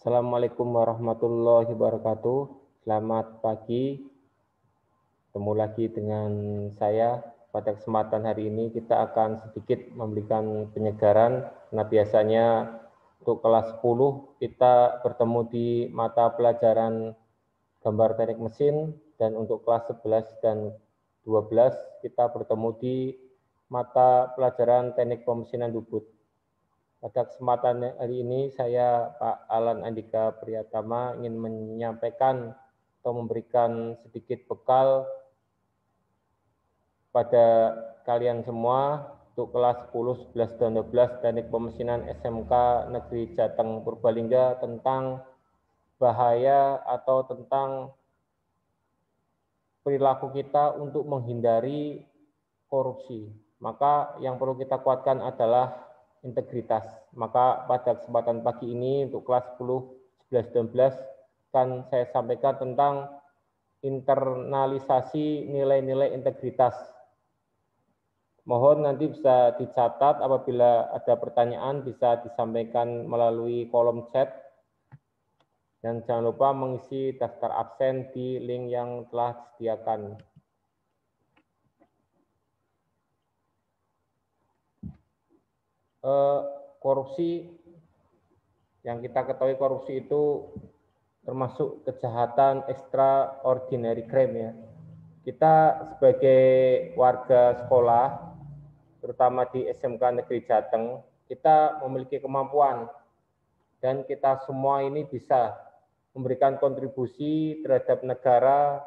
Assalamualaikum warahmatullahi wabarakatuh. Selamat pagi. Ketemu lagi dengan saya. Pada kesempatan hari ini kita akan sedikit memberikan penyegaran. Nah, biasanya untuk kelas 10 kita bertemu di mata pelajaran gambar teknik mesin, dan untuk kelas 11 dan 12 kita bertemu di mata pelajaran teknik pemesinan bubut. Pada kesempatan hari ini saya, Pak Alan Andika Priyatama, ingin menyampaikan atau memberikan sedikit bekal pada kalian semua untuk kelas 10, 11, dan 12 Teknik Pemesinan SMK Negeri Jateng Purbalingga tentang bahaya atau tentang perilaku kita untuk menghindari korupsi. Maka yang perlu kita kuatkan adalah integritas. Maka pada kesempatan pagi ini untuk kelas 10, 11, dan 12 akan saya sampaikan tentang internalisasi nilai-nilai integritas. Mohon nanti bisa dicatat, apabila ada pertanyaan bisa disampaikan melalui kolom chat. Dan jangan lupa mengisi daftar absen di link yang telah disediakan. Korupsi, yang kita ketahui korupsi itu termasuk kejahatan extraordinary crime ya. Kita sebagai warga sekolah, terutama di SMK Negeri Jateng, kita memiliki kemampuan dan kita semua ini bisa memberikan kontribusi terhadap negara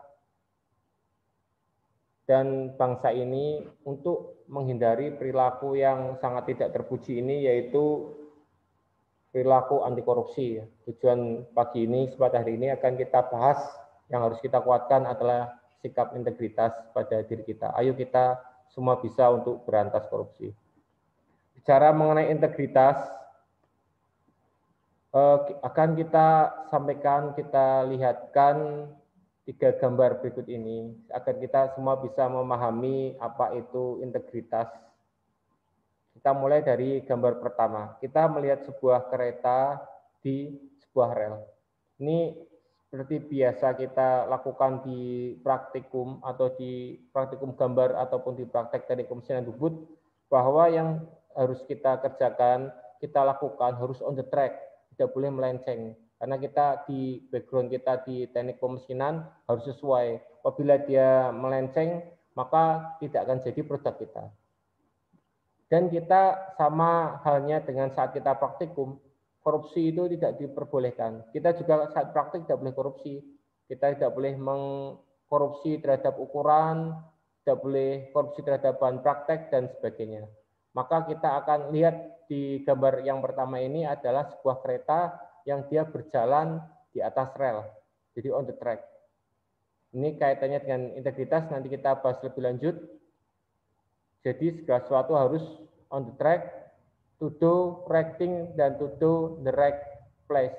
dan bangsa ini untuk menghindari perilaku yang sangat tidak terpuji ini, yaitu perilaku anti korupsi. Tujuan pagi ini, pada hari ini akan kita bahas yang harus kita kuatkan adalah sikap integritas pada diri kita. Ayo kita semua bisa untuk berantas korupsi. Bicara mengenai integritas, akan kita sampaikan, kita lihatkan 3 gambar berikut ini, agar kita semua bisa memahami apa itu integritas. Kita mulai dari gambar pertama. Kita melihat sebuah kereta di sebuah rel. Ini seperti biasa kita lakukan di praktikum atau di praktikum gambar ataupun di praktek teknik pemesinan bubut, bahwa yang harus kita kerjakan, kita lakukan harus on the track, tidak boleh melenceng. Karena kita di background kita di teknik pemesinan harus sesuai. Apabila dia melenceng, maka tidak akan jadi produk kita. Dan kita sama halnya dengan saat kita praktikum, korupsi itu tidak diperbolehkan. Kita juga saat praktik tidak boleh korupsi. Kita tidak boleh mengkorupsi terhadap ukuran, tidak boleh korupsi terhadap bahan praktek, dan sebagainya. Maka kita akan lihat di gambar yang pertama ini adalah sebuah kereta yang dia berjalan di atas rel, jadi on the track. Ini kaitannya dengan integritas, nanti kita bahas lebih lanjut. Jadi segala sesuatu harus on the track, to do right thing dan to do the right place.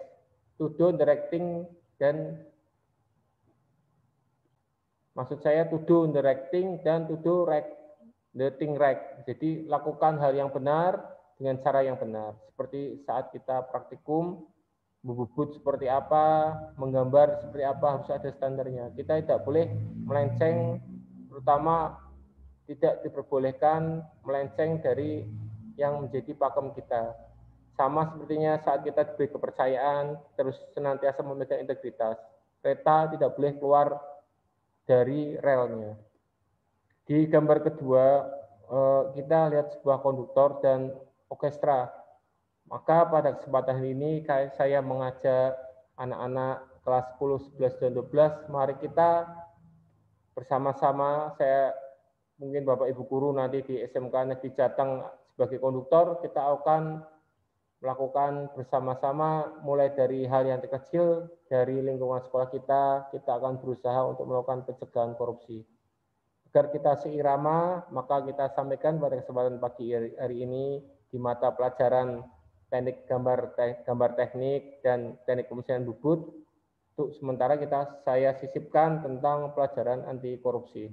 To do the right thing, dan maksud saya to do the right thing dan to do the thing right. Jadi lakukan hal yang benar dengan cara yang benar. Seperti saat kita praktikum, bubut seperti apa, menggambar seperti apa, harus ada standarnya. Kita tidak boleh melenceng, terutama tidak diperbolehkan melenceng dari yang menjadi pakem kita. Sama sepertinya saat kita diberi kepercayaan, terus senantiasa memegang integritas. Kereta tidak boleh keluar dari relnya. Di gambar kedua, kita lihat sebuah konduktor dan orkestra. Maka pada kesempatan ini saya mengajak anak-anak kelas 10, 11, dan 12, mari kita bersama-sama, saya mungkin Bapak Ibu guru nanti di SMK Negeri Jateng sebagai konduktor, kita akan melakukan bersama-sama mulai dari hal yang terkecil dari lingkungan sekolah kita akan berusaha untuk melakukan pencegahan korupsi. Agar kita seirama, maka kita sampaikan pada kesempatan pagi hari ini di mata pelajaran teknik gambar teknik dan teknik pemesinan bubut. Untuk sementara saya sisipkan tentang pelajaran anti korupsi.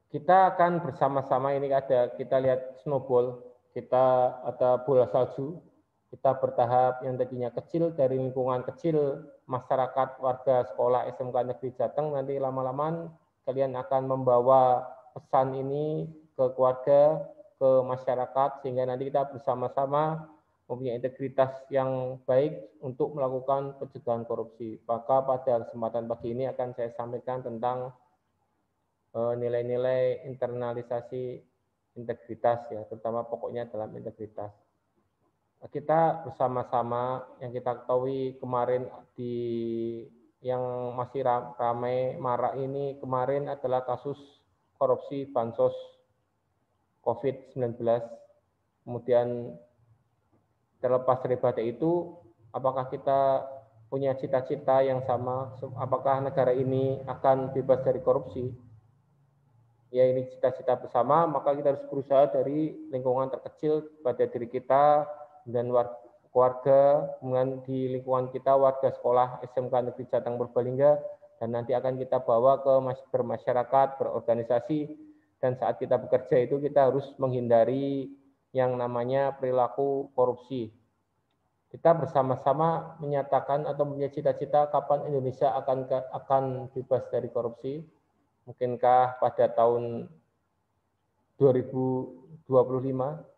Kita akan bersama-sama, ini kita lihat snowball, kita ada bola salju. Kita bertahap yang tadinya kecil, dari lingkungan kecil, masyarakat, warga, sekolah, SMK Negeri Jateng, nanti lama-lama kalian akan membawa pesan ini ke keluarga, ke masyarakat, sehingga nanti kita bersama-sama mempunyai integritas yang baik untuk melakukan pencegahan korupsi. Maka pada kesempatan pagi ini akan saya sampaikan tentang nilai-nilai internalisasi integritas, ya, terutama pokoknya dalam integritas. Kita bersama-sama yang kita ketahui kemarin yang masih ramai marak ini kemarin adalah kasus korupsi bansos COVID-19. Kemudian terlepas daripada itu, apakah kita punya cita-cita yang sama? Apakah negara ini akan bebas dari korupsi? Ya, ini cita-cita bersama, maka kita harus berusaha dari lingkungan terkecil pada diri kita dan keluarga, kemudian di lingkungan kita, warga sekolah SMK Negeri Jateng Purbalingga, dan nanti akan kita bawa ke bermasyarakat, berorganisasi, dan saat kita bekerja itu kita harus menghindari yang namanya perilaku korupsi. Kita bersama-sama menyatakan atau punya cita-cita kapan Indonesia akan bebas dari korupsi. Mungkinkah pada tahun 2025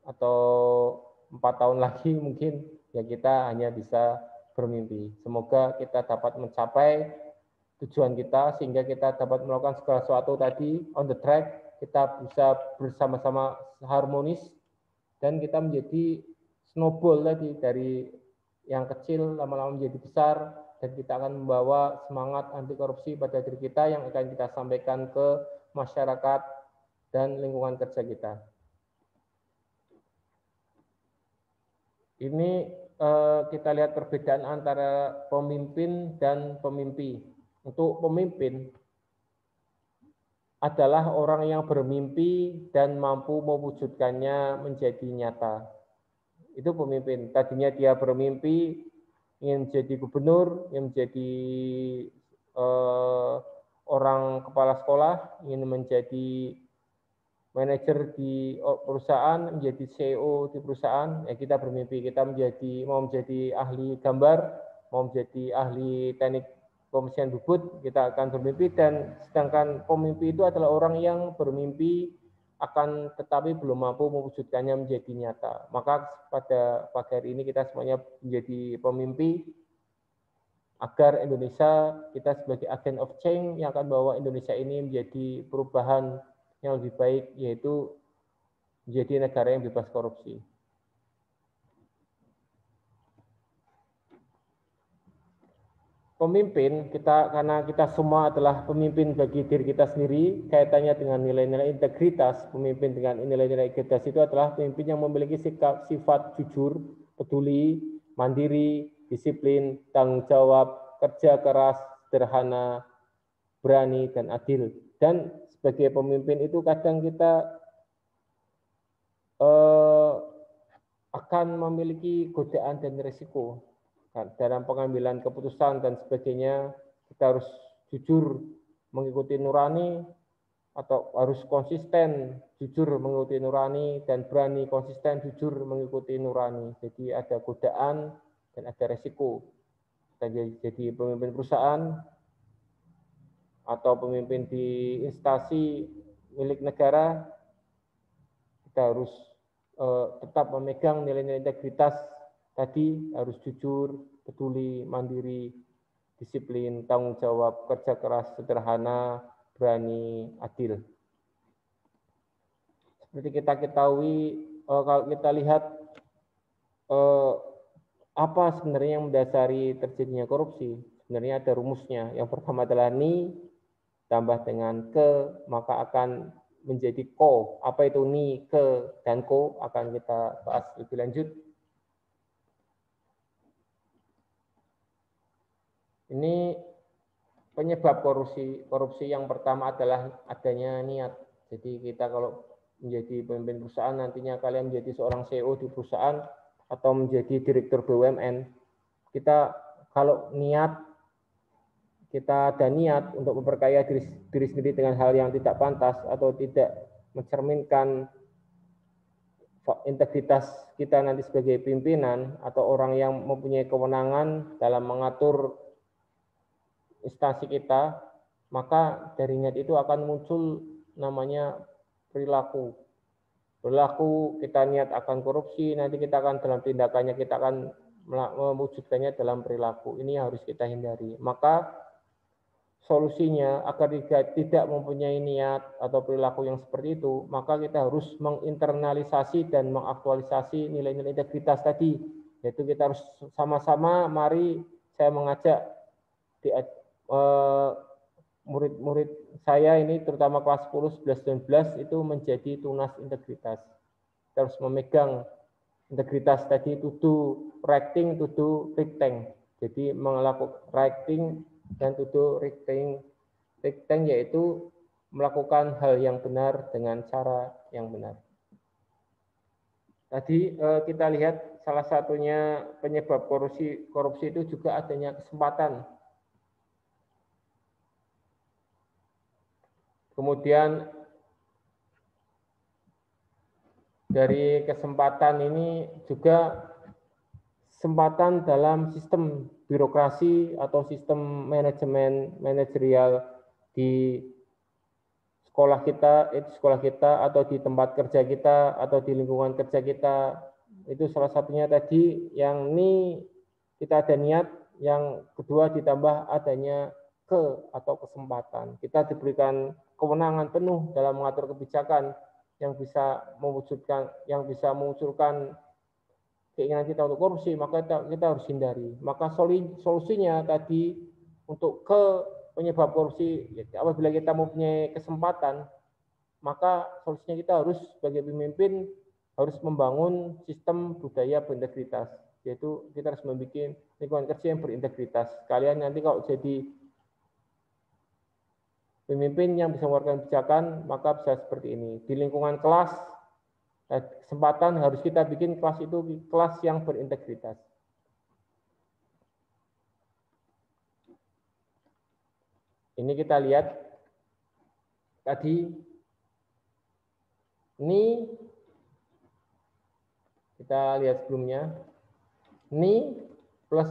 atau 4 tahun lagi mungkin, ya kita hanya bisa bermimpi. Semoga kita dapat mencapai tujuan kita sehingga kita dapat melakukan segala sesuatu tadi on the track, kita bisa bersama-sama harmonis dan kita menjadi snowball tadi, dari yang kecil lama-lama menjadi besar, dan kita akan membawa semangat anti korupsi pada diri kita yang akan kita sampaikan ke masyarakat dan lingkungan kerja kita. Ini kita lihat perbedaan antara pemimpin dan pemimpi. Untuk pemimpin adalah orang yang bermimpi dan mampu mewujudkannya menjadi nyata. Itu pemimpin. Tadinya dia bermimpi ingin menjadi gubernur, ingin menjadi orang kepala sekolah, ingin menjadi manajer di perusahaan, menjadi CEO di perusahaan, ya kita bermimpi, kita mau menjadi ahli gambar, mau menjadi ahli teknik pemesian bubut, kita akan bermimpi, dan sedangkan pemimpi itu adalah orang yang bermimpi akan tetapi belum mampu mewujudkannya menjadi nyata. Maka pada pagi hari ini kita semuanya menjadi pemimpi agar Indonesia, kita sebagai agent of change yang akan bawa Indonesia ini menjadi perubahan yang lebih baik, yaitu menjadi negara yang bebas korupsi. Pemimpin kita, karena kita semua adalah pemimpin bagi diri kita sendiri, kaitannya dengan nilai-nilai integritas. Pemimpin dengan nilai-nilai integritas itu adalah pemimpin yang memiliki sifat jujur, peduli, mandiri, disiplin, tanggung jawab, kerja keras, sederhana, berani, dan adil. Dan sebagai pemimpin itu kadang kita akan memiliki godaan dan risiko. Dalam pengambilan keputusan dan sebagainya, kita harus jujur mengikuti nurani, atau harus konsisten jujur mengikuti nurani, dan berani konsisten jujur mengikuti nurani. Jadi ada godaan dan ada risiko. Kita jadi pemimpin perusahaan atau pemimpin di instansi milik negara, kita harus tetap memegang nilai-nilai integritas tadi, harus jujur, peduli, mandiri, disiplin, tanggung jawab, kerja keras, sederhana, berani, adil. Seperti kita ketahui, kalau kita lihat apa sebenarnya yang mendasari terjadinya korupsi, sebenarnya ada rumusnya. Yang pertama adalah ni tambah dengan ke, maka akan menjadi ko. Apa itu ni, ke, dan ko akan kita bahas lebih lanjut. Ini penyebab korupsi yang pertama adalah adanya niat. Jadi kita kalau menjadi pemimpin perusahaan, nantinya kalian menjadi seorang CEO di perusahaan atau menjadi direktur BUMN, kita kalau kita ada niat untuk memperkaya diri sendiri dengan hal yang tidak pantas atau tidak mencerminkan integritas kita nanti sebagai pimpinan atau orang yang mempunyai kewenangan dalam mengatur instansi kita, maka dari niat itu akan muncul namanya perilaku. Perilaku kita niat akan korupsi, nanti kita akan dalam tindakannya kita akan mewujudkannya dalam perilaku. Ini harus kita hindari. Maka solusinya agar tidak mempunyai niat atau perilaku yang seperti itu, maka kita harus menginternalisasi dan mengaktualisasi nilai-nilai integritas tadi. Yaitu kita harus sama-sama, mari saya mengajak murid-murid saya ini terutama kelas 10, 11, dan 12 itu menjadi tunas integritas. Kita harus memegang integritas tadi, to do right thing, to do right thing. Jadi melakukan right thing dan to do right thing. Right thing yaitu melakukan hal yang benar dengan cara yang benar. Tadi kita lihat salah satunya penyebab korupsi itu juga adanya kesempatan. Kemudian dari kesempatan ini juga kesempatan dalam sistem birokrasi atau sistem manajemen manajerial di sekolah kita atau di tempat kerja kita atau di lingkungan kerja kita. Itu salah satunya tadi yang ini kita ada niat, yang kedua ditambah adanya atau kesempatan. Kita diberikan kewenangan penuh dalam mengatur kebijakan yang bisa memunculkan keinginan kita untuk korupsi, maka kita harus hindari. Maka solusinya tadi untuk penyebab korupsi, apabila kita mempunyai kesempatan, maka solusinya kita harus sebagai pemimpin harus membangun sistem budaya berintegritas, yaitu kita harus membuat lingkungan kerja yang berintegritas. Kalian nanti kalau jadi pemimpin yang bisa mengeluarkan kebijakan, maka bisa seperti ini. Di lingkungan kelas, kesempatan harus kita bikin kelas itu kelas yang berintegritas. Ini kita lihat tadi, ini kita lihat sebelumnya, ini plus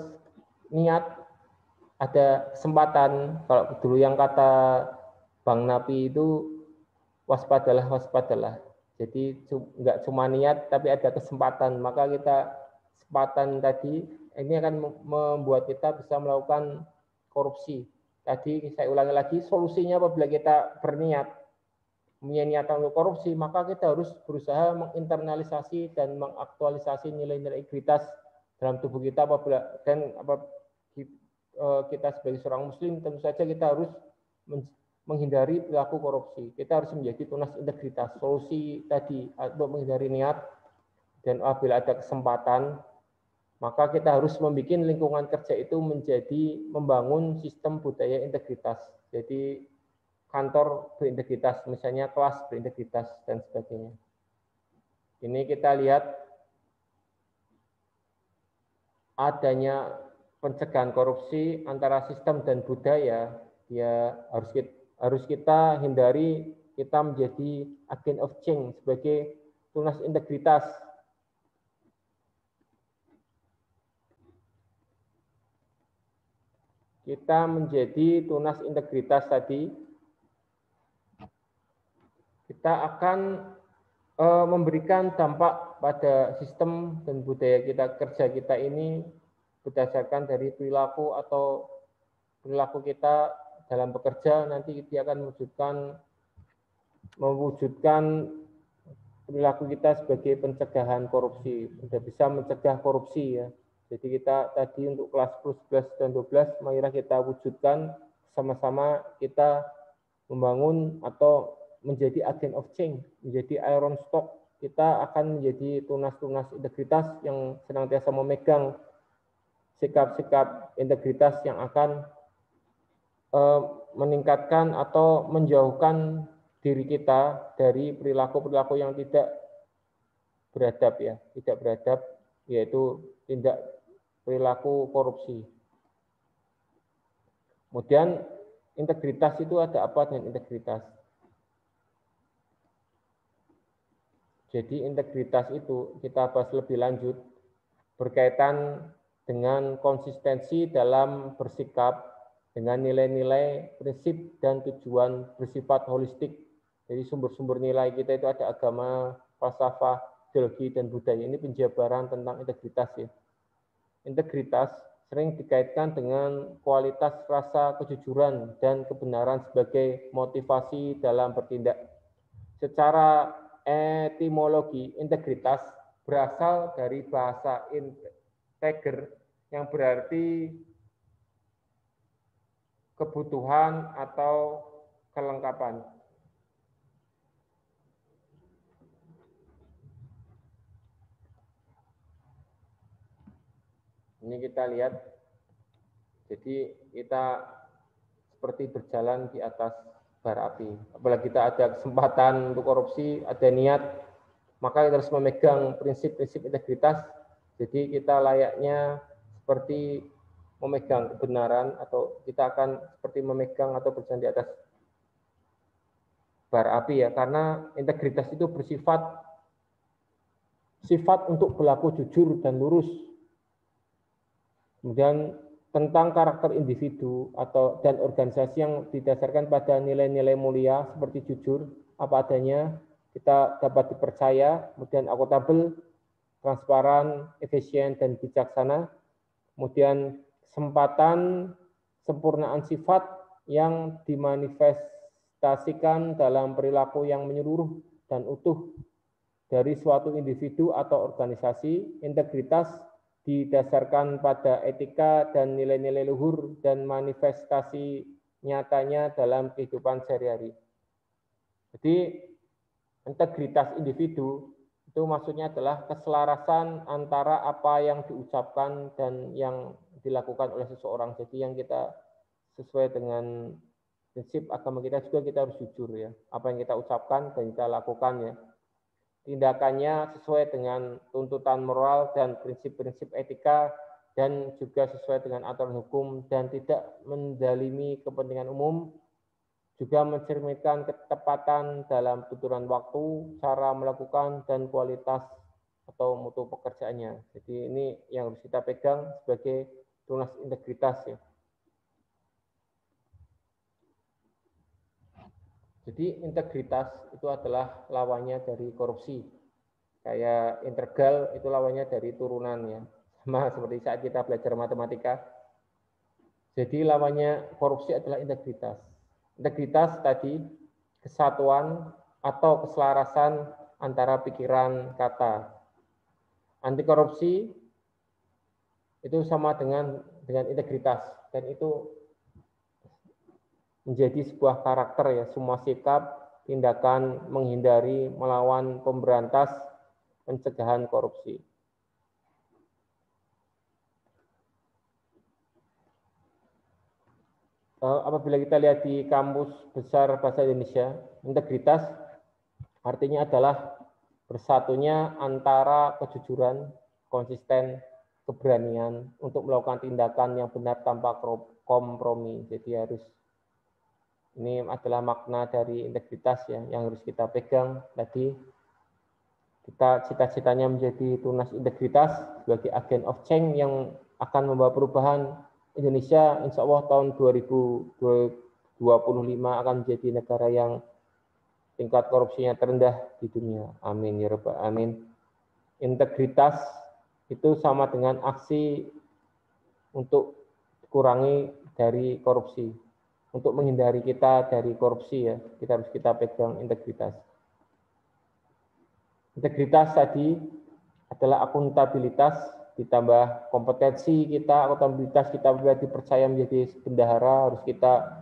niat ada kesempatan. Kalau dulu yang kata Bang Napi itu waspadalah. Jadi enggak cuma niat tapi ada kesempatan. Maka kita kesempatan tadi ini akan membuat kita bisa melakukan korupsi. Tadi saya ulangi lagi, solusinya apabila kita berniat punya niatan untuk korupsi, maka kita harus berusaha menginternalisasi dan mengaktualisasi nilai-nilai integritas dalam tubuh kita. Kita sebagai seorang muslim tentu saja kita harus menghindari perilaku korupsi. Kita harus menjadi tunas integritas. Solusi tadi untuk menghindari niat, dan apabila ada kesempatan, maka kita harus membuat lingkungan kerja itu membangun sistem budaya integritas. Jadi kantor berintegritas, misalnya kelas berintegritas dan sebagainya. Ini kita lihat adanya pencegahan korupsi antara sistem dan budaya, ya harus kita hindari kita menjadi agent of change sebagai tunas integritas. Kita menjadi tunas integritas tadi, kita akan memberikan dampak pada sistem dan budaya kerja kita ini berdasarkan dari perilaku atau perilaku kita dalam bekerja. Nanti dia akan mewujudkan perilaku kita sebagai pencegahan korupsi. Sudah bisa mencegah korupsi ya. Jadi kita tadi untuk kelas 10, 11, dan 12, marilah kita wujudkan sama-sama, kita membangun atau menjadi agent of change, menjadi iron stock. Kita akan menjadi tunas-tunas integritas yang senantiasa memegang sikap-sikap integritas yang akan meningkatkan atau menjauhkan diri kita dari perilaku-perilaku yang tidak beradab ya, tidak beradab, yaitu tindak perilaku korupsi. Kemudian integritas itu ada apa dengan integritas? Jadi integritas itu kita bahas lebih lanjut berkaitan dengan konsistensi dalam bersikap dengan nilai-nilai, prinsip, dan tujuan bersifat holistik. Jadi sumber-sumber nilai kita itu ada agama, falsafah, ideologi, dan budaya. Ini penjabaran tentang integritas ya. Integritas sering dikaitkan dengan kualitas rasa kejujuran dan kebenaran sebagai motivasi dalam bertindak. Secara etimologi, integritas berasal dari bahasa integer yang berarti kebutuhan atau kelengkapan. Ini kita lihat, jadi kita seperti berjalan di atas bara api. Apalagi kita ada kesempatan untuk korupsi, ada niat, maka kita harus memegang prinsip-prinsip integritas. Jadi kita layaknya seperti memegang kebenaran, atau kita akan seperti memegang atau berjalan di atas bara api ya, karena integritas itu bersifat untuk berlaku jujur dan lurus. Kemudian tentang karakter individu dan organisasi yang didasarkan pada nilai-nilai mulia seperti jujur, apa adanya, kita dapat dipercaya, kemudian akuntabel, transparan, efisien, dan bijaksana. Kemudian kesempatan, sempurnaan sifat yang dimanifestasikan dalam perilaku yang menyeluruh dan utuh dari suatu individu atau organisasi. Integritas didasarkan pada etika dan nilai-nilai luhur dan manifestasi nyatanya dalam kehidupan sehari-hari. Jadi integritas individu itu maksudnya adalah keselarasan antara apa yang diucapkan dan yang dilakukan oleh seseorang. Jadi yang kita sesuai dengan prinsip agama kita juga, kita harus jujur ya. Apa yang kita ucapkan dan kita lakukan ya. Tindakannya sesuai dengan tuntutan moral dan prinsip-prinsip etika, dan juga sesuai dengan aturan hukum dan tidak mendalimi kepentingan umum, juga mencerminkan ketepatan dalam tuturan waktu, cara melakukan, dan kualitas atau mutu pekerjaannya. Jadi ini yang harus kita pegang sebagai tunas integritas ya. Jadi integritas itu adalah lawannya dari korupsi. Kayak integral itu lawannya dari turunan ya. Sama seperti saat kita belajar matematika. Jadi lawannya korupsi adalah integritas. Integritas tadi kesatuan atau keselarasan antara pikiran, kata. Anti korupsi itu sama dengan integritas, dan itu menjadi sebuah karakter ya, semua sikap, tindakan menghindari, melawan, pemberantas, pencegahan korupsi. Apabila kita lihat di Kamus Besar Bahasa Indonesia, integritas artinya adalah bersatunya antara kejujuran, konsisten, keberanian untuk melakukan tindakan yang benar tanpa kompromi. Jadi ini adalah makna dari integritas ya, yang harus kita pegang. Tadi kita cita-citanya menjadi tunas integritas sebagai agen of change yang akan membawa perubahan. Indonesia insya Allah tahun 2025 akan menjadi negara yang tingkat korupsinya terendah di dunia. Amin ya rabbal alamin. Integritas itu sama dengan aksi untuk kurangi dari korupsi. Untuk menghindari kita dari korupsi ya, kita harus pegang integritas. Integritas tadi adalah akuntabilitas ditambah kompetensi kita, akuntabilitas kita dipercaya menjadi bendahara, harus kita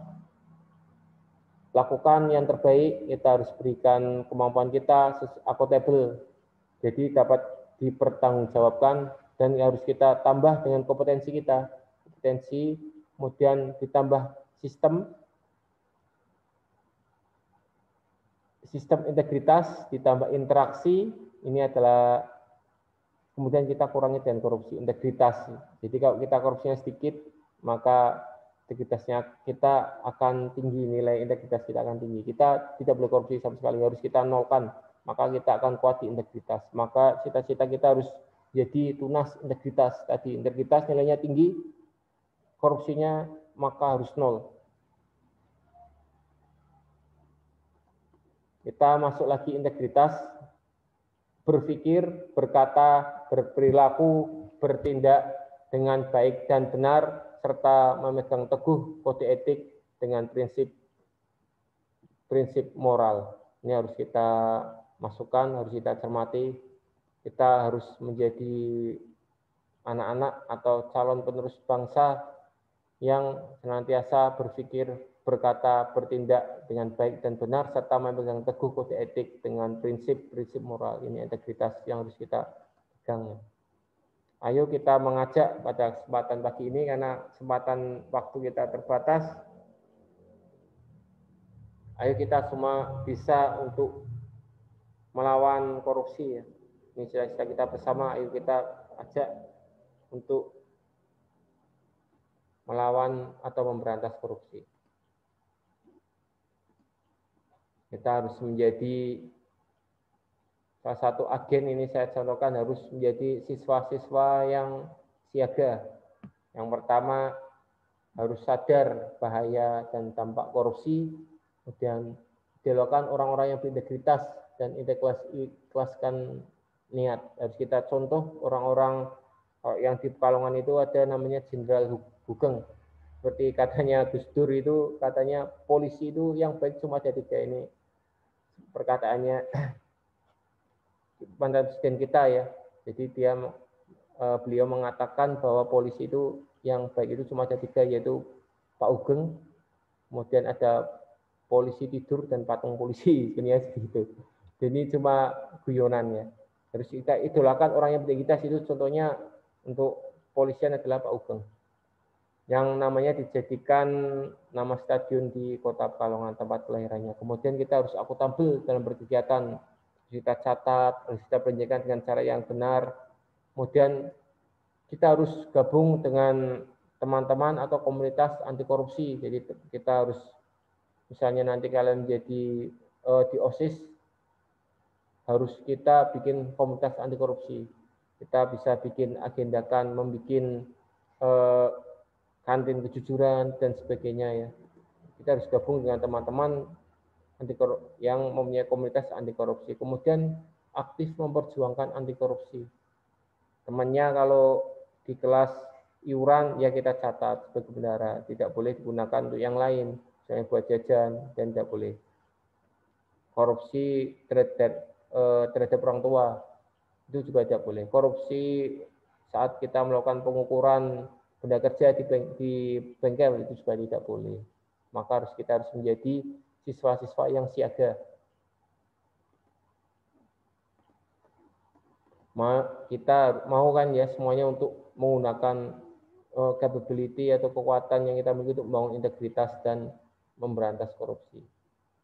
lakukan yang terbaik, kita harus berikan kemampuan kita akuntabel, jadi dapat dipertanggungjawabkan, dan harus kita tambah dengan kompetensi kita, kemudian ditambah sistem integritas, ditambah interaksi, ini adalah kemudian kita kurangi dengan korupsi, integritas. Jadi kalau kita korupsinya sedikit, maka integritasnya kita akan tinggi, nilai integritas kita akan tinggi. Kita tidak boleh korupsi sama sekali, harus kita nolkan. maka kita akan kuat di integritas. Maka cita-cita kita harus jadi tunas integritas tadi. Integritas nilainya tinggi, korupsinya maka harus nol. Kita masuk lagi integritas, berpikir, berkata, berperilaku, bertindak dengan baik dan benar, serta memegang teguh kode etik dengan prinsip moral. Ini harus kita masukkan, harus kita cermati. Kita harus menjadi anak-anak atau calon penerus bangsa yang senantiasa berpikir, berkata, bertindak dengan baik dan benar, serta memegang teguh kode etik dengan prinsip moral. Ini integritas yang harus kita pegang. Ayo kita mengajak pada kesempatan pagi ini, karena kesempatan waktu kita terbatas. Ayo kita semua bisa untuk melawan korupsi. Ini cita-cita kita bersama, ayo kita ajak untuk melawan atau memberantas korupsi. Kita harus menjadi salah satu agen, ini saya contohkan, harus menjadi siswa-siswa yang siaga. Yang pertama, harus sadar bahaya dan dampak korupsi, kemudian dilakukan orang-orang yang berintegritas dan ikhlaskan niat. Harus kita contoh orang-orang yang di Pekalongan itu ada namanya Jenderal Hugeng. Seperti katanya Gus Dur itu, katanya polisi itu yang baik cuma ada 3 ini. Perkataannya mantan presiden kita ya. Jadi beliau mengatakan bahwa polisi itu yang baik itu cuma ada 3, yaitu Pak Hugeng, kemudian ada polisi tidur dan patung polisi, sebenarnya segitu. Jadi cuma guyonannya. Harus kita idolakan orang yang berintegritas itu, contohnya untuk polisian adalah Pak Hugeng, yang namanya dijadikan nama stadion di Kota Pekalongan, tempat kelahirannya. Kemudian kita harus akuntabel dalam berkegiatan, kita catat, harus kita belanjakan dengan cara yang benar. Kemudian kita harus gabung dengan teman-teman atau komunitas anti korupsi. Jadi kita harus, misalnya nanti kalian menjadi di OSIS, harus kita bikin komunitas anti korupsi. Kita bisa bikin agendakan, membuat kantin kejujuran dan sebagainya ya. Kita harus gabung dengan teman-teman yang mempunyai komunitas anti korupsi. Kemudian aktif memperjuangkan anti korupsi. Temannya kalau di kelas iuran ya kita catat sebagai bendahara, tidak boleh digunakan untuk yang lain, misalnya buat jajan, dan tidak boleh korupsi terhadap orang tua, itu juga tidak boleh. Korupsi saat kita melakukan pengukuran benda kerja di bengkel itu juga tidak boleh. Maka kita harus menjadi siswa-siswa yang siaga. Kita mau kan ya semuanya untuk menggunakan capability atau kekuatan yang kita miliki untuk membangun integritas dan memberantas korupsi.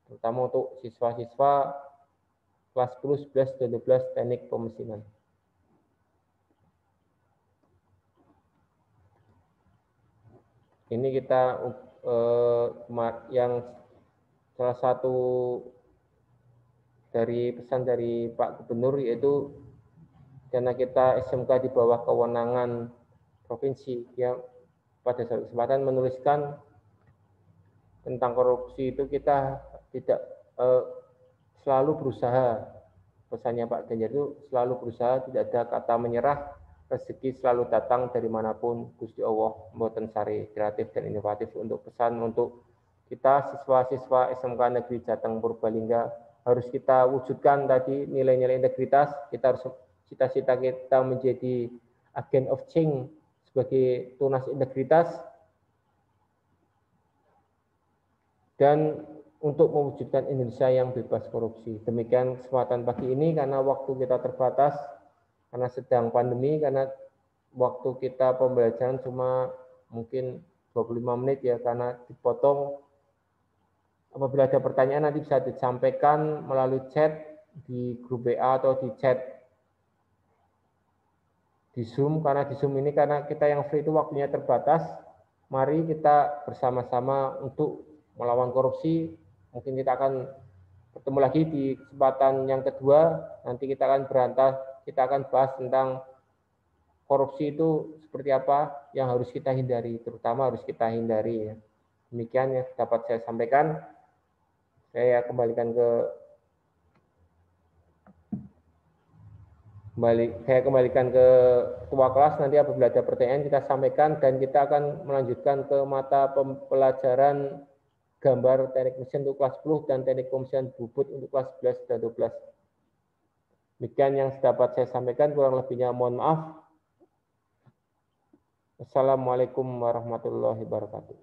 Terutama untuk siswa-siswa kelas 10, 11, dan 12 teknik pemesinan. Ini kita yang salah satu dari pesan dari Pak Gubernur, yaitu karena kita SMK di bawah kewenangan provinsi, ya pada suatu kesempatan menuliskan tentang korupsi itu kita tidak selalu berusaha, pesannya Pak Ganjar itu selalu berusaha, tidak ada kata menyerah, rezeki selalu datang dari manapun, Gusti Allah mboten sari, kreatif dan inovatif. Untuk pesan untuk kita siswa-siswa SMK Negeri Jateng Purbalingga, harus kita wujudkan tadi nilai-nilai integritas. Kita harus cita-cita kita menjadi agent of change sebagai tunas integritas, dan untuk mewujudkan Indonesia yang bebas korupsi. Demikian kesempatan pagi ini, karena waktu kita terbatas, karena sedang pandemi, karena waktu kita pembelajaran cuma mungkin 25 menit ya, karena dipotong. Apabila ada pertanyaan nanti bisa disampaikan melalui chat di grup WA atau di chat di Zoom, karena di Zoom ini karena kita yang free itu waktunya terbatas. Mari kita bersama-sama untuk melawan korupsi. Mungkin kita akan Bertemu lagi di kesempatan yang kedua, nanti kita akan bahas tentang korupsi itu seperti apa yang harus kita hindari, terutama harus kita hindari ya. Demikian yang dapat saya sampaikan. Saya kembalikan ke ketua kelas. Nanti apabila ada pertanyaan kita sampaikan, dan kita akan melanjutkan ke mata pelajaran gambar teknik mesin untuk kelas 10 dan teknik pemesinan bubut untuk kelas 11 dan 12. Demikian yang dapat saya sampaikan, kurang lebihnya mohon maaf. Assalamualaikum warahmatullahi wabarakatuh.